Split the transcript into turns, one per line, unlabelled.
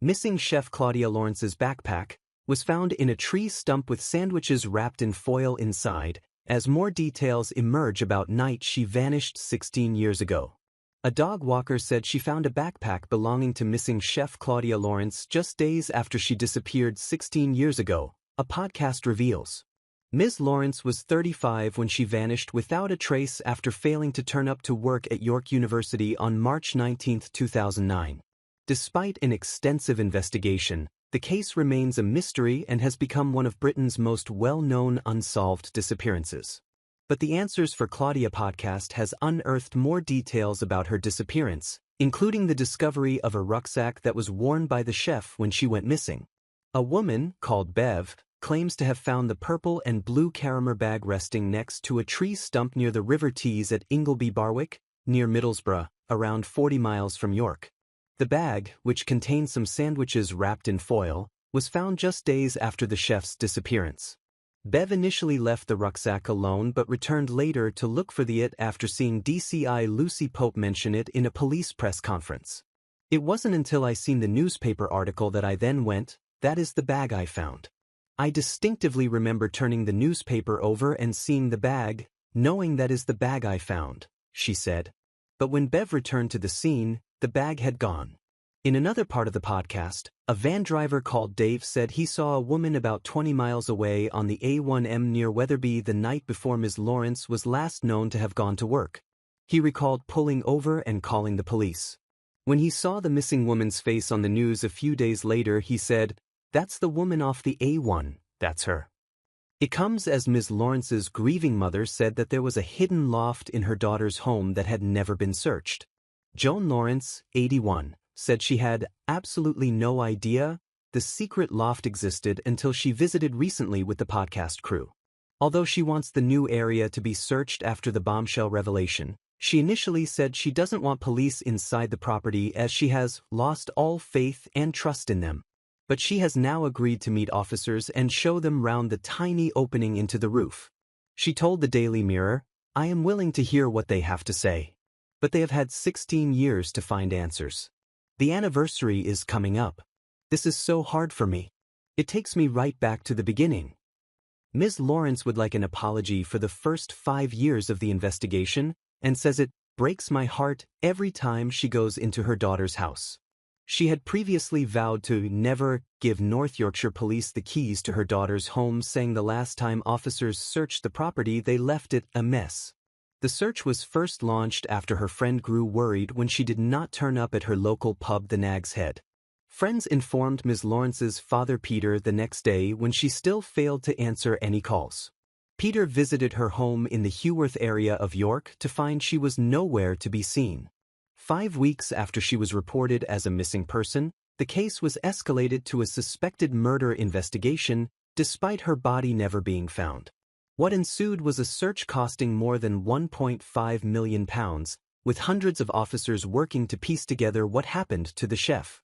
Missing chef Claudia Lawrence's backpack was found in a tree stump with sandwiches wrapped in foil inside. As more details emerge about night she vanished 16 years ago. A dog walker said she found a backpack belonging to missing chef Claudia Lawrence just days after she disappeared 16 years ago, a podcast reveals. Ms. Lawrence was 35 when she vanished without a trace after failing to turn up to work at York University on March 19, 2009. Despite an extensive investigation, the case remains a mystery and has become one of Britain's most well-known unsolved disappearances. But the Answers for Claudia podcast has unearthed more details about her disappearance, including the discovery of a rucksack that was worn by the chef when she went missing. A woman, called Bev, claims to have found the purple and blue caramel bag resting next to a tree stump near the River Tees at Ingleby Barwick, near Middlesbrough, around 40 miles from York. The bag, which contained some sandwiches wrapped in foil, was found just days after the chef's disappearance. Bev initially left the rucksack alone but returned later to look for it after seeing DCI Lucy Pope mention it in a police press conference. It wasn't until I seen the newspaper article that I then went, "That is the bag I found." I distinctively remember turning the newspaper over and seeing the bag, knowing that is the bag I found, she said. But when Bev returned to the scene, the bag had gone. In another part of the podcast, a van driver called Dave said he saw a woman about 20 miles away on the A1M near Wetherby the night before Ms. Lawrence was last known to have gone to work. He recalled pulling over and calling the police. When he saw the missing woman's face on the news a few days later, he said, "That's the woman off the A1, that's her." It comes as Ms. Lawrence's grieving mother said that there was a hidden loft in her daughter's home that had never been searched. Joan Lawrence, 81, said she had absolutely no idea the secret loft existed until she visited recently with the podcast crew. Although she wants the new area to be searched after the bombshell revelation, she initially said she doesn't want police inside the property as she has lost all faith and trust in them. But she has now agreed to meet officers and show them round the tiny opening into the roof. She told the Daily Mirror, "I am willing to hear what they have to say. But they have had 16 years to find answers. The anniversary is coming up. This is so hard for me. It takes me right back to the beginning." Ms. Lawrence would like an apology for the first 5 years of the investigation and says it breaks my heart every time she goes into her daughter's house. She had previously vowed to never give North Yorkshire police the keys to her daughter's home, saying the last time officers searched the property they left it a mess. The search was first launched after her friend grew worried when she did not turn up at her local pub, the Nag's Head. Friends informed Ms. Lawrence's father Peter the next day when she still failed to answer any calls. Peter visited her home in the Heworth area of York to find she was nowhere to be seen. 5 weeks after she was reported as a missing person, the case was escalated to a suspected murder investigation, despite her body never being found. What ensued was a search costing more than £1.5 million, with hundreds of officers working to piece together what happened to the chef.